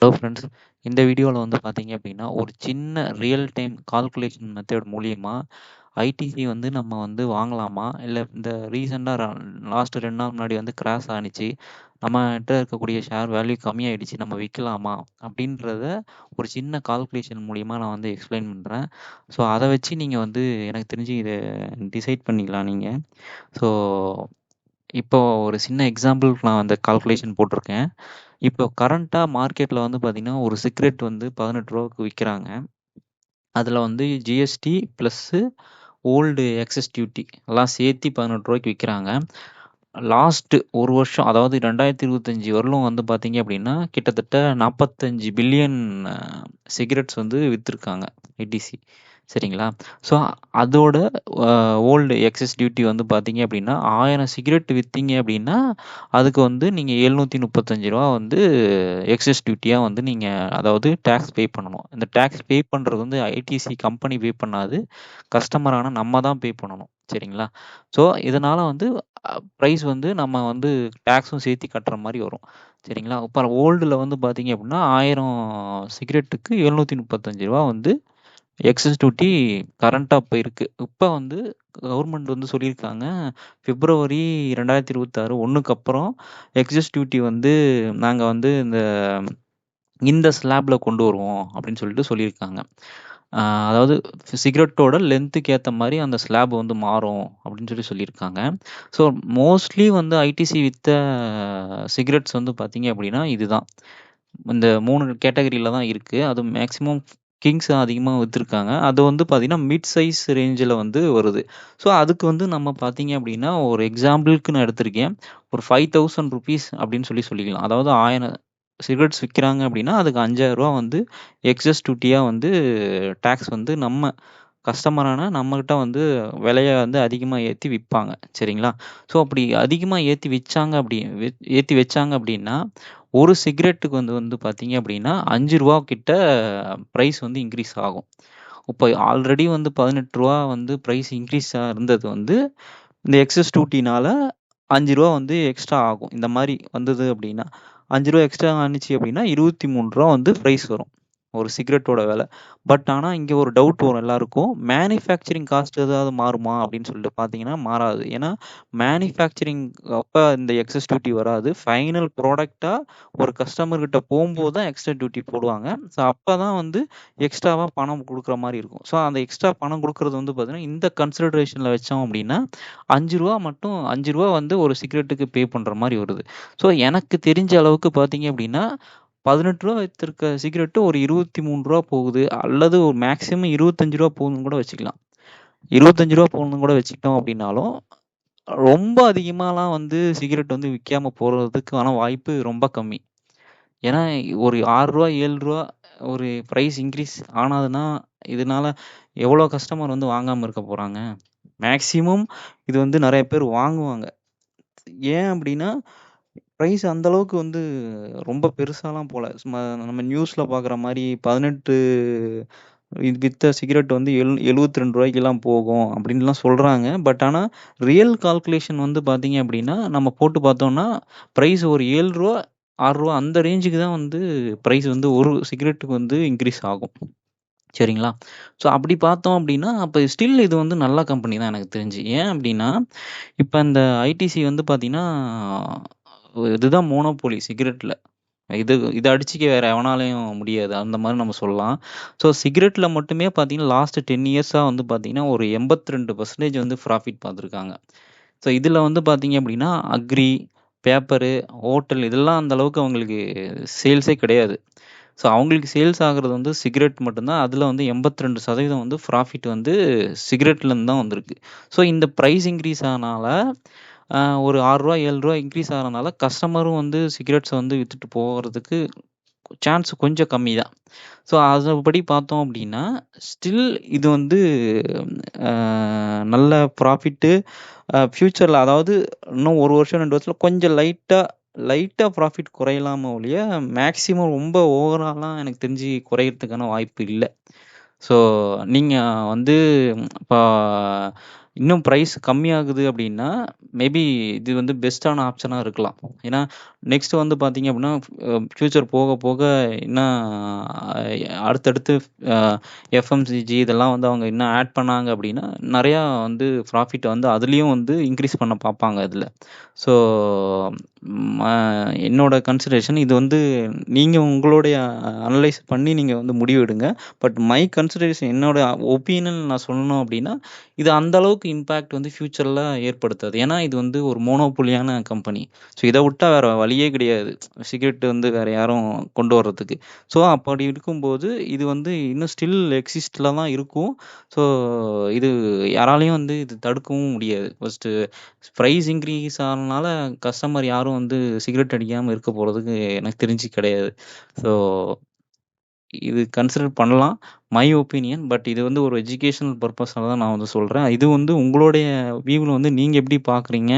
Hello friends. இந்த வீடியோவில் வந்து பார்த்தீங்க அப்படின்னா ஒரு சின்ன ரியல் டைம் கால்குலேஷன் மெத்தட் மூலியமா ஐடிசி வந்து நம்ம வந்து வாங்கலாமா, இல்லை இந்த ரீசெண்டாக லாஸ்ட் 2 நாள் முன்னாடி வந்து கிராஷ் ஆனிச்சு, நம்மகிட்ட இருக்கக்கூடிய ஷேர் வேல்யூ கம்மியாயிடுச்சு, நம்ம விற்கலாமா அப்படின்றத ஒரு சின்ன கால்குலேஷன் மூலியமா நான் வந்து எக்ஸ்பிளைன் பண்ணுறேன். ஸோ அதை வச்சு நீங்கள் வந்து எனக்கு தெரிஞ்சு இதை டிசைட் பண்ணிக்கலாம் நீங்கள். ஸோ இப்போ ஒரு சின்ன எக்ஸாம்பிளுக்கு நான் அந்த கால்குலேஷன் போட்டிருக்கேன். இப்போ கரண்ட்டா மார்க்கெட்ல வந்து பார்த்தீங்கன்னா, ஒரு சிகரெட் வந்து ரூ. 18க்கு விக்கிறாங்க. அதுல வந்து GST plus old excise duty எல்லாம் சேர்த்து ரூ. 18க்கு விக்கிறாங்க. லாஸ்ட் 1 வருஷம், அதாவது 2025 வரலும் வந்து பார்த்தீங்க அப்படின்னா, கிட்டத்தட்ட 45 பில்லியன் சிகரெட்ஸ் வந்து வித்திருக்காங்க ஐடிசி. சரிங்களா? ஸோ அதோட ஓல்டு எக்ஸஸ் டியூட்டி வந்து பார்த்தீங்க அப்படின்னா, 1000 சிகரெட் வித்தீங்க அப்படின்னா, அதுக்கு வந்து நீங்க ரூ. 735 வந்து எக்ஸஸ் டியூட்டியா வந்து நீங்க அதாவது டாக்ஸ் பே பண்ணணும். இந்த டாக்ஸ் பே பண்றது வந்து ஐடிசி கம்பெனி பே பண்ணாது. கஸ்டமரான நம்ம தான் பே பண்ணணும். சரிங்களா? ஸோ இதனால வந்து பிரைஸ் வந்து நம்ம வந்து டாக்ஸும் சேர்த்து கட்டுற மாரி வரும். சரிங்களா? இப்ப ஓல்டுல வந்து பார்த்தீங்க அப்படின்னா, 1000 சிகரெட்டுக்கு ரூ. 735 வந்து எக்ஸஸ் டியூட்டி கரண்ட்டா இப்ப இருக்கு. இப்ப வந்து கவர்மெண்ட் வந்து சொல்லியிருக்காங்க, பிப்ரவரி 2026 1க்கு அப்புறம் எக்ஸஸ் டியூட்டி வந்து நாங்க வந்து இந்த ஸ்லாப்ல கொண்டு வருவோம் அப்படின்னு சொல்லியிருக்காங்க. அதாவது சிகரெட்டோட லென்த்துக்கு ஏத்த மாரி அந்த ஸ்லாப் வந்து மாறும் அப்படின்னு சொல்லியிருக்காங்க. ஸோ மோஸ்ட்லி வந்து ஐடிசி வித்த சிகரெட்ஸ் வந்து பார்த்தீங்க அப்படின்னா இதுதான். இந்த 3 கேட்டகரியில தான் இருக்கு. அது மேக்ஸிமம் கிங்ஸ் அதிகமா வித்திருக்காங்க. அது வந்து பார்த்தீங்கன்னா, மிட் சைஸ் ரேஞ்சில வந்து வருது. ஸோ அதுக்கு வந்து நம்ம பார்த்தீங்க அப்படின்னா, ஒரு எக்ஸாம்பிளுக்கு நான் எடுத்திருக்கேன். ஒரு ₹5000 அப்படின்னு சொல்லிக்கலாம். அதாவது 1000 சிகரெட்ஸ் விக்கிறாங்க அப்படின்னா, அதுக்கு ரூ. 5000 வந்து எக்ஸஸ் டியூட்டியா வந்து டாக்ஸ் வந்து நம்ம கஸ்டமரான நம்மகிட்ட வந்து விலைய வந்து அதிகமா ஏத்தி விப்பாங்க. சரிங்களா? ஸோ அப்படி அதிகமா ஏத்தி வச்சாங்க அப்படின்னா, ஒரு சிகரெட்டுக்கு வந்து வந்து பார்த்தீங்க அப்படின்னா, ரூ. 5 கிட்ட பிரைஸ் வந்து இன்கிரீஸ் ஆகும். இப்ப ஆல்ரெடி வந்து ரூ. 18 வந்து பிரைஸ் இன்கிரீஸா இருந்தது வந்து, இந்த எக்ஸஸ் டியூட்டினால ரூ. 5 வந்து எக்ஸ்ட்ரா ஆகும். இந்த மாரி வந்தது அப்படின்னா, ரூ. 5 எக்ஸ்ட்ரா ஆனுச்சு அப்படின்னா, ரூ. 23 வந்து பிரைஸ் வரும். ஒரு சிகரெட்டோட விலை. பட் ஆனா இங்க ஒரு டவுட் வரும் எல்லாருக்கும். மேனுஃபேக்சரிங் காஸ்ட் ஏதாவது மாறுமா அப்படின்னு சொல்லிட்டு பார்த்தீங்கன்னா, மாறாது. ஏன்னா மேனுஃபேக்சரிங் அப்ப இந்த எக்ஸஸ் டியூட்டி வராது. ஃபைனல் ப்ராடக்ட்டா ஒரு கஸ்டமர் கிட்ட போம்போது தான் எக்ஸ்ட்ரா டியூட்டி போடுவாங்க. ஸோ அப்பதான் வந்து எக்ஸ்ட்ராவா பணம் குடுக்குற மாரி இருக்கும். ஸோ அந்த எக்ஸ்ட்ரா பணம் குடுக்குறது வந்து பார்த்தீங்கன்னா, இந்த கன்சிடரேஷன்ல வச்சோம் அப்படின்னா, ரூ. 5 மட்டும் ரூ. 5 வந்து ஒரு சிகரெட்டுக்கு பே பண்ற மாரி வருது. ஸோ எனக்கு தெரிஞ்ச அளவுக்கு பார்த்தீங்க அப்படின்னா, ரூ. 18 வித்திருக்க சிகரெட்டு ஒரு ரூ. 23 போகுது. அல்லது ஒரு மேக்ஸிமம் ரூ. 25 போகுதுன்னு கூட வச்சுக்கலாம். ரூ. 25 போகுதுன்னு கூட வச்சுக்கிட்டோம் அப்படின்னாலும், ரொம்ப அதிகமாலாம் வந்து சிகரெட் வந்து விக்காம போறதுக்கான வாய்ப்பு ரொம்ப கம்மி. ஏன்னா ஒரு ரூ. 6 ரூ. 7 ஒரு பிரைஸ் இன்கிரீஸ் ஆனதுன்னா, இதனால எவ்வளோ கஸ்டமர் வந்து வாங்காம இருக்க போறாங்க? மேக்ஸிமம் இது வந்து நெறைய பேர் வாங்குவாங்க. ஏன் அப்படின்னா, பிரைஸ் அந்த அளவுக்கு வந்து ரொம்ப பெருசாலாம் போல. சும்மா நம்ம நியூஸ்ல பார்க்குற மாரி 18 இது வித்த சிகரெட் வந்து ரூ. 72லாம் போகும் அப்படின்லாம் சொல்றாங்க. பட் ஆனா ரியல் கால்குலேஷன் வந்து பார்த்தீங்க அப்படின்னா, நம்ம போட்டு பார்த்தோம்னா, பிரைஸ் ஒரு ரூ. 7 ரூ. 6 அந்த ரேஞ்சுக்கு தான் வந்து பிரைஸ் வந்து ஒரு சிகரெட்டுக்கு வந்து இன்கிரீஸ் ஆகும். சரிங்களா? ஸோ அப்படி பார்த்தோம் அப்படின்னா, அப்ப ஸ்டில் இது வந்து நல்ல கம்பெனி தான் எனக்கு தெரிஞ்சு. ஏன் அப்படின்னா, இப்ப இந்த ஐடிசி வந்து பார்த்தீங்கன்னா, இதுதான் மோனோபோலி சிகரெட்ல. இத அடிச்சுக்க வேற எவனாலயும் முடியாது. அந்த மாரி நம்ம சொல்லலாம். ஸோ சிகரெட்ல மட்டுமே பார்த்தீங்கன்னா, லாஸ்ட் 10 இயர்ஸா வந்து பார்த்தீங்கன்னா, ஒரு 82% வந்து ப்ராஃபிட் பார்த்துருக்காங்க. ஸோ இதுல வந்து பார்த்தீங்க அப்படின்னா, அக்ரி, பேப்பரு, ஹோட்டல் இதெல்லாம் அந்த அளவுக்கு அவங்களுக்கு சேல்ஸே கிடையாது. ஸோ அவங்களுக்கு சேல்ஸ் ஆகுறது வந்து சிகரெட் மட்டும் தான். அதுல வந்து 82% வந்து ப்ராஃபிட் வந்து சிகரெட்லேருந்து தான் வந்திருக்கு. ஸோ இந்த பிரைஸ் இன்கிரீஸ் ஆனால, ஒரு ரூ. 6 ரூ. 7 இன்கிரீஸ் ஆனனால கஸ்டமரும் வந்து சிகரெட்ஸ வந்து வித்துட்டு போறதுக்கு சான்ஸ் கொஞ்சம் கம்மி தான். ஸோ அதுபடி பார்த்தோம் அப்படின்னா, ஸ்டில் இது வந்து அ நல்ல ப்ராஃபிட்டு ஃபியூச்சர்ல அதாவது இன்னும் 1 வருஷம் 2 வருஷத்துல கொஞ்சம் லைட்டா ப்ராஃபிட் குறையலாமே ஒழிய, மேக்ஸிமம் ரொம்ப ஓவராலாம் எனக்கு தெரிஞ்சு குறையறதுக்கான வாய்ப்பு இல்ல. ஸோ நீங்க வந்து இப்ப இன்னும் ப்ரைஸ் கம்மியாகுது அப்படின்னா, மேபி இது வந்து பெஸ்ட்டான ஆப்ஷனா இருக்கலாம். ஏன்னா, நெக்ஸ்ட் வந்து பார்த்தீங்க அப்படின்னா, ஃபியூச்சர் போக போக இன்னும் அடுத்தடுத்து அ எஃப்எம்சிஜி இதெல்லாம் வந்து அவங்க இன்னும் ஆட் பண்ணாங்க அப்படின்னா, நெறையா வந்து ப்ராஃபிட்ட வந்து அதுலயும் வந்து இன்க்ரீஸ் பண்ண பார்ப்பாங்க இதுல. ஸோ, என்னோட கன்சிடரேஷன் இது வந்து நீங்க உங்களுடைய அனலைஸ் பண்ணி நீங்க வந்து முடிவு எடுங்க. பட் மை கன்சிடரேஷன் என்னோட ஒப்பீனியன் நான் சொல்லணும் அப்படின்னா, இது அந்த அளவுக்கு இம்பேக்ட் வந்து ஃபியூச்சர்ல ஏற்படுத்தாது. ஏன்னா, இது வந்து ஒரு மோனோபோலியான கம்பெனி. ஸோ, இத விட்டா வேற வழியே கிடையாது. சிகரெட் வந்து வேற யாரும் கொண்டு வர்றதுக்கு. ஸோ, அப்படி இருக்கும்போது இது வந்து இன்னும் ஸ்டில் எக்ஸிஸ்ட்ல தான் இருக்கும். ஸோ, இது யாராலயும் வந்து இது தடுக்கவும் முடியாது. ஃபர்ஸ்ட்டு பிரைஸ் இன்க்ரீஸ் ஆனனால கஸ்டமர் யாரும் வந்து சிகரெட் அடிக்காம இருக்க போறதுக்கு எனக்கு தெரிஞ்சு கிடையாது. ஸோ, இது கன்சிடர் பண்ணலாம். My opinion. பட் இது வந்து ஒரு எஜுகேஷனல் பர்ப்பஸ்னால தான் நான் வந்து சொல்றேன். இது வந்து உங்களுடைய வியூல வந்து நீங்க எப்படி பார்க்குறீங்க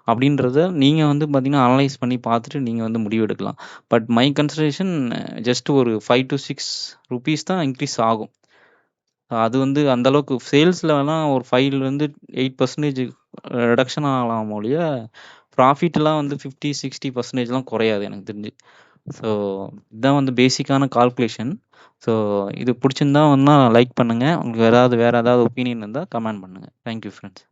அப்படின்றத நீங்க வந்து பார்த்தீங்கன்னா, அனலைஸ் பண்ணி பார்த்துட்டு நீங்க வந்து முடிவு எடுக்கலாம். பட் மை கன்சிடரேஷன் ஜஸ்ட் ஒரு 5 to 6 ரூப்பீஸ் தான் இன்க்ரீஸ் ஆகும். அது வந்து அந்த அளவுக்கு சேல்ஸ்ல வேணா ஒரு 5லேருந்து 8% ரிடக்ஷன் ஆகலாம் ஒழிய, ப்ராஃபிட்லாம் வந்து 50, 60%லாம் குறையாது எனக்கு தெரிஞ்சு. ஸோ, இதான் வந்து பேசிக்கான கால்குலேஷன். ஸோ, இது புடிச்சிருந்தா வேணா லைக் பண்ணுங்க. உங்களுக்கு வேற ஏதாவது ஒப்பீனியன் இருந்தா கமெண்ட் பண்ணுங்க. Thank you friends.